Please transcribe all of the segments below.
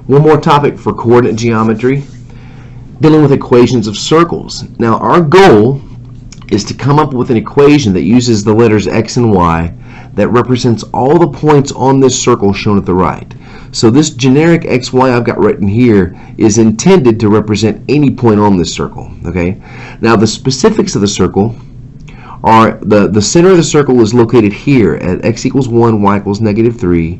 One more topic for coordinate geometry, dealing with equations of circles. Now our goal is to come up with an equation that uses the letters x and y that represents all the points on this circle shown at the right. So this generic xy I've got written here is intended to represent any point on this circle. Okay. Now the specifics of the circle are the center of the circle is located here at x equals 1, y equals -3,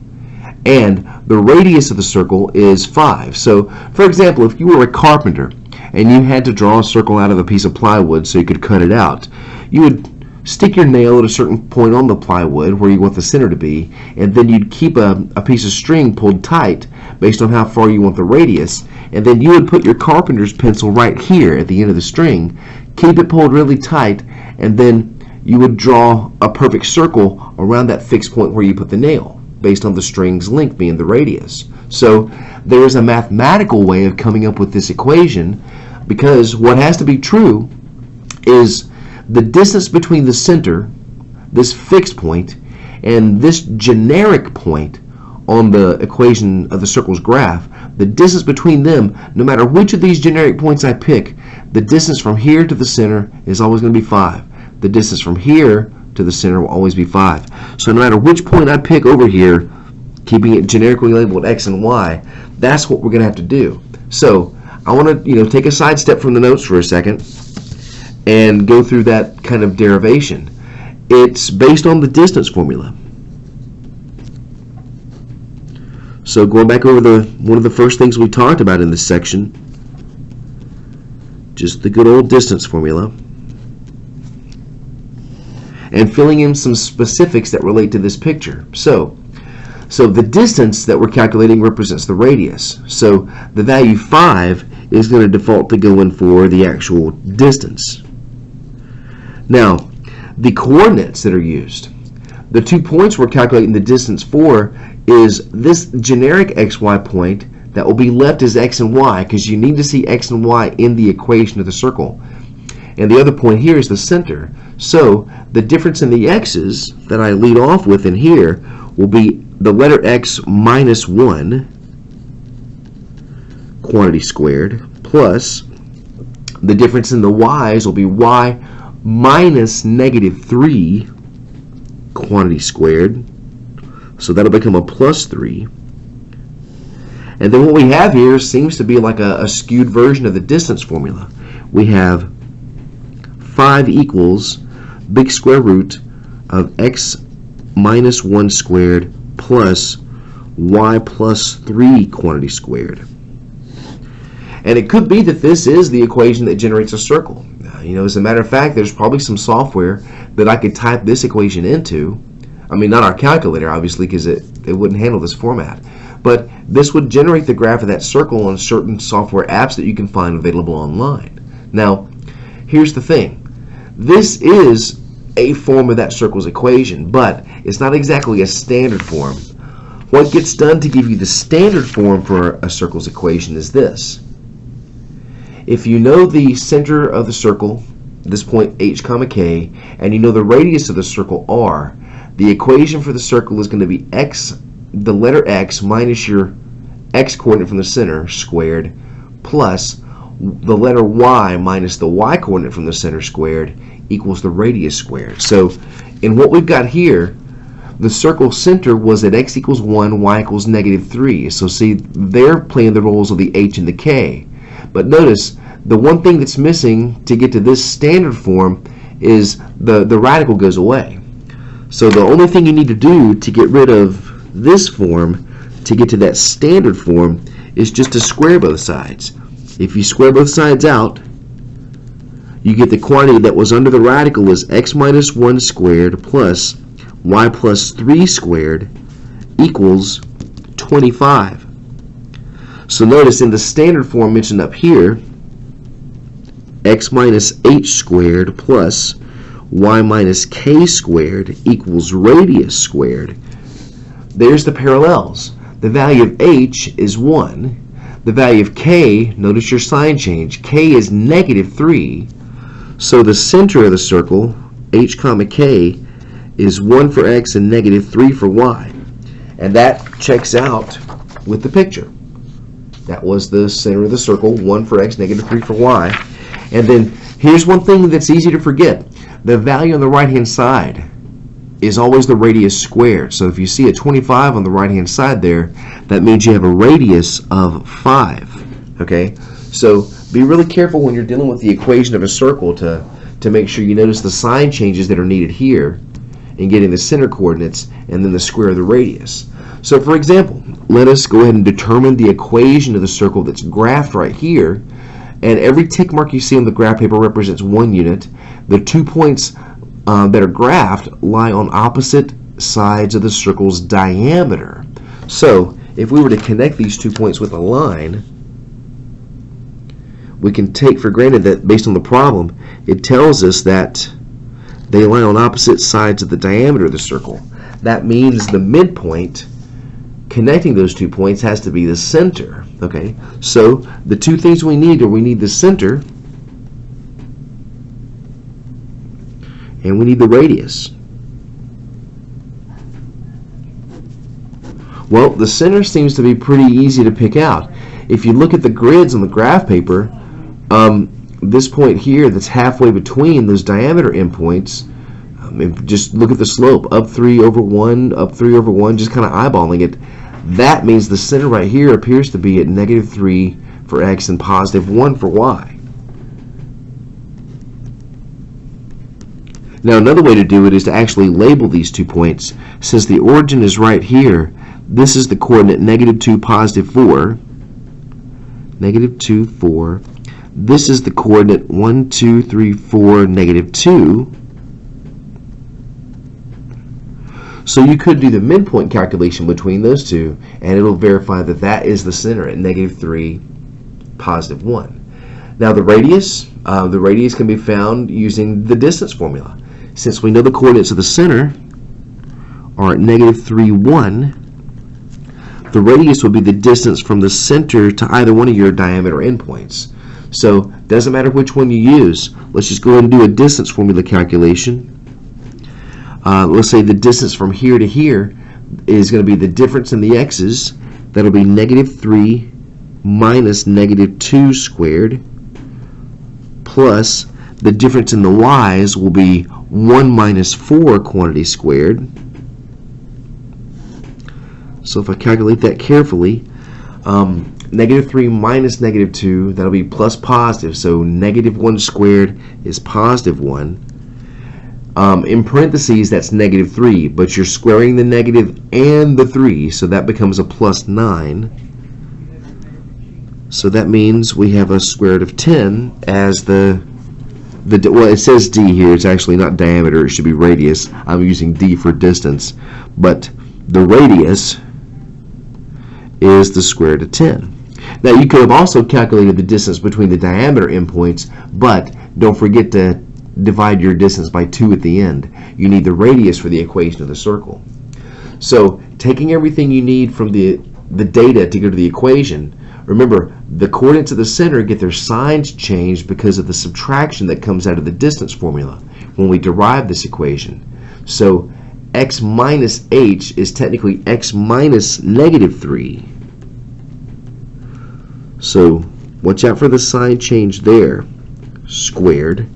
and the radius of the circle is 5. So for example, if you were a carpenter and you had to draw a circle out of a piece of plywood so you could cut it out, you would stick your nail at a certain point on the plywood where you want the center to be, and then you'd keep a piece of string pulled tight based on how far you want the radius, and then you would put your carpenter's pencil right here at the end of the string, keep it pulled really tight, and then you would draw a perfect circle around that fixed point where you put the nail based on the string's length being the radius. So there is a mathematical way of coming up with this equation, because what has to be true is the distance between the center, this fixed point, and this generic point on the equation of the circle's graph, the distance between them, no matter which of these generic points I pick, the distance from here to the center is always going to be 5. The distance from here to the center will always be 5. So no matter which point I pick over here, keeping it generically labeled x and y, that's what we're going to have to do. So I want to take a sidestep from the notes for a second and go through that kind of derivation. It's based on the distance formula. So going back over one of the first things we talked about in this section, just the good old distance formula, and filling in some specifics that relate to this picture. So the distance that we're calculating represents the radius. So the value 5 is going to default to go in for the actual distance. Now, the coordinates that are used, the 2 points we're calculating the distance for is this generic xy point that will be left as x and y, because you need to see x and y in the equation of the circle. And the other point here is the center. So the difference in the x's that I lead off with in here will be the letter x minus 1 quantity squared, plus the difference in the y's will be y minus -3 quantity squared. So that'll become a plus 3. And then what we have here seems to be like a skewed version of the distance formula. We have 5 equals big square root of x minus 1 squared plus y plus 3 quantity squared. And it could be that this is the equation that generates a circle. As a matter of fact, there's probably some software that I could type this equation into. I mean, not our calculator, obviously, because it wouldn't handle this format. But this would generate the graph of that circle on certain software apps that you can find available online. Now, here's the thing. This is a form of that circle's equation, but it's not exactly a standard form. What gets done to give you the standard form for a circle's equation is this. If you know the center of the circle, this point h comma k, and you know the radius of the circle r, the equation for the circle is going to be x, the letter x minus your x coordinate from the center squared, plus the letter y minus the y coordinate from the center squared equals the radius squared. So in what we've got here, the circle center was at x equals 1, y equals -3. So see, they're playing the roles of the h and the k. But notice, the one thing that's missing to get to this standard form is the radical goes away. So the only thing you need to do to get rid of this form to get to that standard form is just to square both sides. If you square both sides out, you get the quantity that was under the radical is x minus 1 squared plus y plus 3 squared equals 25. So notice in the standard form mentioned up here, x minus h squared plus y minus k squared equals radius squared. There's the parallels. The value of h is 1. The value of k, notice your sign change, k is -3. So the center of the circle, h comma k, is 1 for x and -3 for y. And that checks out with the picture. That was the center of the circle, 1 for x, negative 3 for y. And then here's one thing that's easy to forget. The value on the right-hand side is always the radius squared. So if you see a 25 on the right-hand side there, that means you have a radius of 5. Okay? So be really careful when you're dealing with the equation of a circle to make sure you notice the sign changes that are needed here in getting the center coordinates and then the square of the radius. So for example, let us go ahead and determine the equation of the circle that's graphed right here. And every tick mark you see on the graph paper represents 1 unit. The 2 points that are graphed lie on opposite sides of the circle's diameter. So if we were to connect these 2 points with a line, we can take for granted that based on the problem, it tells us that they lie on opposite sides of the diameter of the circle. That means the midpoint connecting those 2 points has to be the center. Okay, so the two things we need are we need the center and we need the radius. Well, the center seems to be pretty easy to pick out. If you look at the grids on the graph paper, this point here that's halfway between those diameter endpoints, just look at the slope, up 3 over 1, up 3 over 1, just kind of eyeballing it. That means the center right here appears to be at negative 3 for x and positive 1 for y. Now another way to do it is to actually label these 2 points. Since the origin is right here, this is the coordinate negative 2, positive 4. Negative 2, 4. This is the coordinate 1, 2, 3, 4, negative 2. So you could do the midpoint calculation between those two, and it'll verify that that is the center at negative 3, positive 1. Now the radius can be found using the distance formula. Since we know the coordinates of the center are at negative 3, 1, the radius will be the distance from the center to either one of your diameter endpoints. So it doesn't matter which one you use. Let's just go ahead and do a distance formula calculation. Let's say the distance from here to here is going to be the difference in the x's. That'll be negative 3 minus negative 2 squared, plus the difference in the y's will be 1 minus 4 quantity squared. So if I calculate that carefully, negative 3 minus negative 2, that'll be plus positive. So negative 1 squared is positive 1. In parentheses, that's negative 3, but you're squaring the negative and the 3, so that becomes a plus 9. So that means we have a square root of 10 as well, it says d here. It's actually not diameter. It should be radius. I'm using d for distance. But the radius is the square root of 10. Now, you could have also calculated the distance between the diameter endpoints, but don't forget to divide your distance by 2 at the end. You need the radius for the equation of the circle. So taking everything you need from the data to go to the equation, remember the coordinates of the center get their signs changed because of the subtraction that comes out of the distance formula when we derive this equation. So x minus h is technically x minus negative 3. So watch out for the sign change there, squared.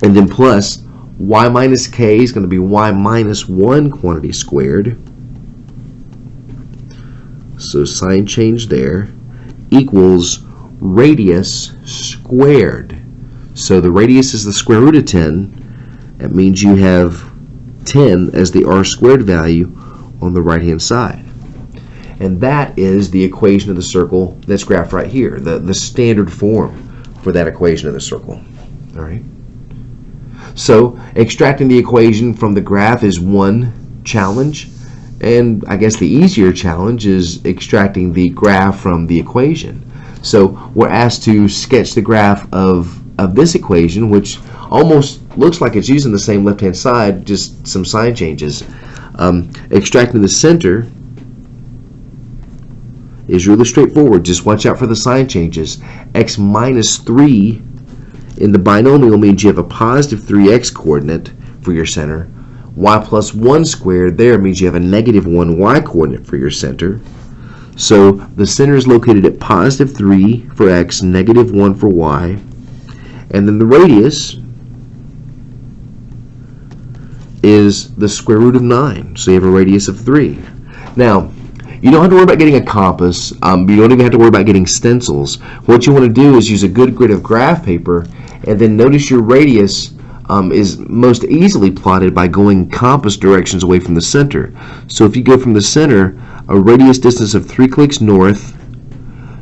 And then plus y minus k is going to be y minus 1 quantity squared. So sign change there equals radius squared. So the radius is the square root of 10. That means you have 10 as the r squared value on the right hand side. And that is the equation of the circle that's graphed right here, the standard form for that equation of the circle. All right. So extracting the equation from the graph is one challenge, and I guess the easier challenge is extracting the graph from the equation. So we're asked to sketch the graph of this equation, which almost looks like it's using the same left-hand side, just some sign changes. Extracting the center is really straightforward. Just watch out for the sign changes. X minus 3 in the binomial means you have a positive 3x coordinate for your center. Y plus 1 squared there means you have a negative 1y coordinate for your center. So the center is located at positive 3 for x, negative 1 for y, and then the radius is the square root of 9. So you have a radius of 3. Now, you don't have to worry about getting a compass. You don't even have to worry about getting stencils. What you want to do is use a good grid of graph paper, and then notice your radius is most easily plotted by going compass directions away from the center. So if you go from the center a radius distance of 3 clicks north,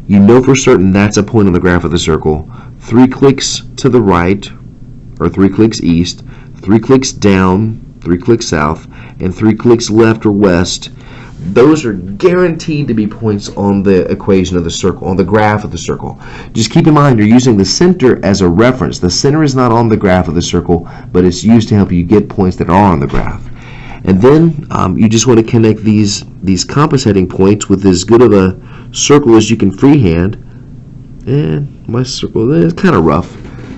you know for certain that's a point on the graph of the circle. 3 clicks to the right, or 3 clicks east, 3 clicks down, 3 clicks south, and 3 clicks left or west. Those are guaranteed to be points on the equation of the circle, on the graph of the circle. Just keep in mind you're using the center as a reference. The center is not on the graph of the circle, but it's used to help you get points that are on the graph. And then you just want to connect these compass heading points with as good of a circle as you can freehand. And my circle is kind of rough.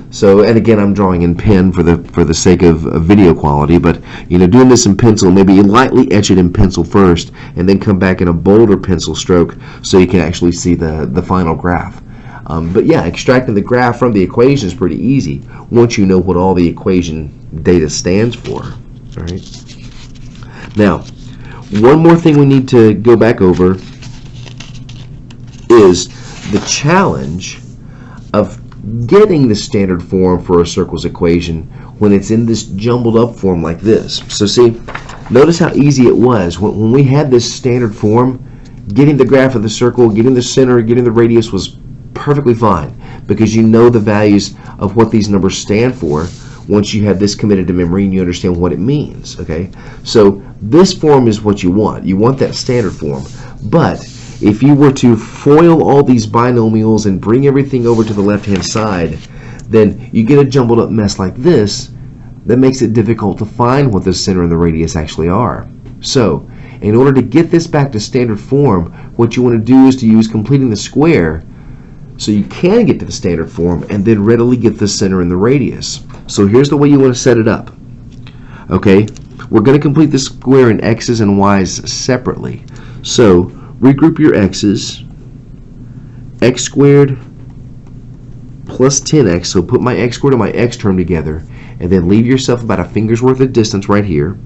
So, and again, I'm drawing in pen for the sake of video quality, but doing this in pencil, maybe lightly etch it in pencil first, and then come back in a bolder pencil stroke so you can actually see the final graph. But yeah, extracting the graph from the equation is pretty easy once you know what all the equation data stands for. All right. Now, one more thing we need to go back over is the challenge of getting the standard form for a circle's equation when it's in this jumbled up form like this. So see, notice how easy it was. When we had this standard form, getting the graph of the circle, getting the center, getting the radius was perfectly fine because you know the values of what these numbers stand for once you have this committed to memory and you understand what it means. Okay, so this form is what you want. You want that standard form. But if you were to FOIL all these binomials and bring everything over to the left-hand side, then you get a jumbled up mess like this that makes it difficult to find what the center and the radius actually are. So, in order to get this back to standard form, what you want to do is to use completing the square so you can get to the standard form and then readily get the center and the radius. So here's the way you want to set it up. Okay, we're going to complete the square in x's and y's separately. So regroup your x's, x squared plus 10x, so put my x squared and my x term together, and then leave yourself about a finger's worth of distance right here.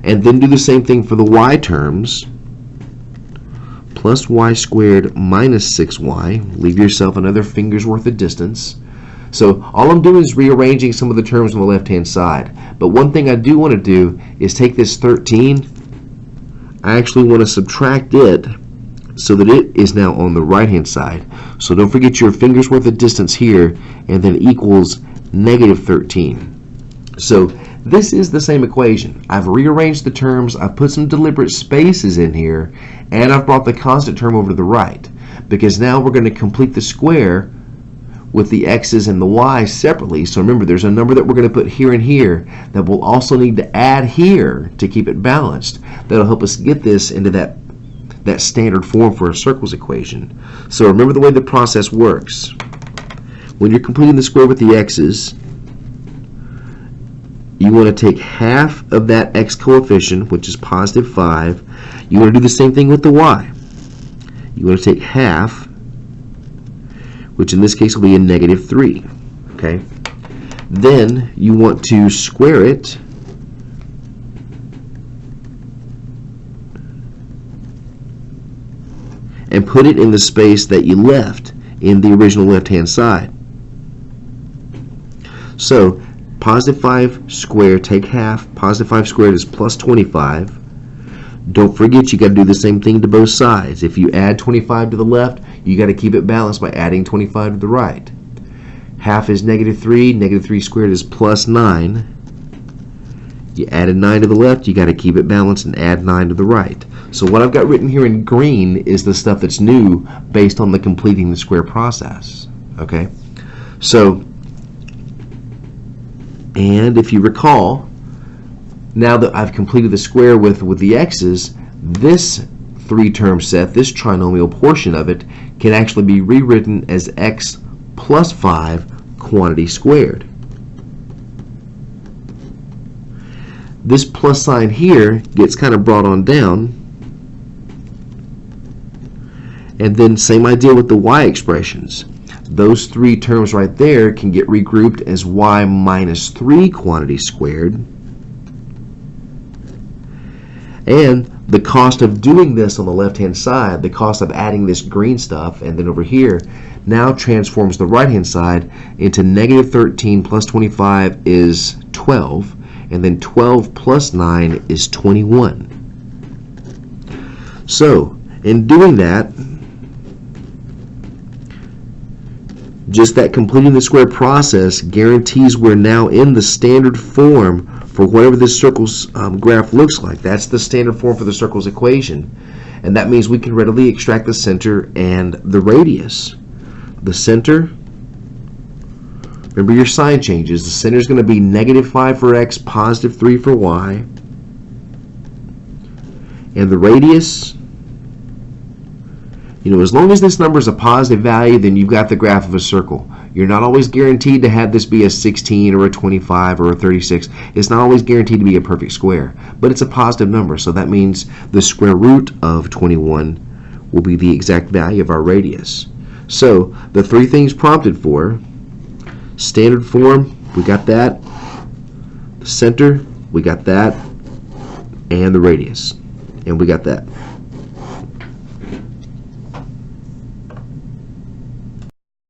And then do the same thing for the y terms, plus y squared minus 6y, leave yourself another finger's worth of distance. So all I'm doing is rearranging some of the terms on the left-hand side. But one thing I do want to do is take this 13, I actually want to subtract it so that it is now on the right-hand side. So don't forget your finger's worth of distance here, and then equals negative 13. So this is the same equation. I've rearranged the terms, I've put some deliberate spaces in here, and I've brought the constant term over to the right. Because now we're going to complete the square with the x's and the y's separately. So remember, there's a number that we're going to put here and here that we'll also need to add here to keep it balanced. That'll help us get this into that standard form for a circles equation. So remember the way the process works. When you're completing the square with the x's, you want to take half of that x coefficient, which is positive 5. You want to do the same thing with the y. You want to take half, which in this case will be a negative 3. Okay. Then you want to square it and put it in the space that you left in the original left-hand side. So positive 5 squared, take half. Positive 5 squared is plus 25. Don't forget you got to do the same thing to both sides. If you add 25 to the left, you got to keep it balanced by adding 25 to the right. Half is negative 3. Negative 3 squared is plus 9. You added 9 to the left, you got to keep it balanced and add 9 to the right. So what I've got written here in green is the stuff that's new based on the completing the square process. Okay? So, and if you recall, now that I've completed the square with the x's, this three-term set, this trinomial portion of it, can actually be rewritten as x plus 5 quantity squared. This plus sign here gets kind of brought on down And then same idea with the y expressions. Those three terms right there can get regrouped as y minus 3 quantity squared. And the cost of doing this on the left-hand side, the cost of adding this green stuff, and then over here, now transforms the right-hand side into negative 13 plus 25 is 12, and then 12 plus 9 is 21. So, in doing that, just that completing the square process guarantees we're now in the standard form for whatever this circle's graph looks like. That's the standard form for the circle's equation. And that means we can readily extract the center and the radius. The center, remember your sign changes. The center is going to be negative 5 for x, positive 3 for y. And the radius, as long as this number is a positive value, then you've got the graph of a circle. You're not always guaranteed to have this be a 16 or a 25 or a 36. It's not always guaranteed to be a perfect square, but it's a positive number, so that means the square root of 21 will be the exact value of our radius. So the three things prompted for: standard form, we got that; the center, we got that; and the radius, and we got that.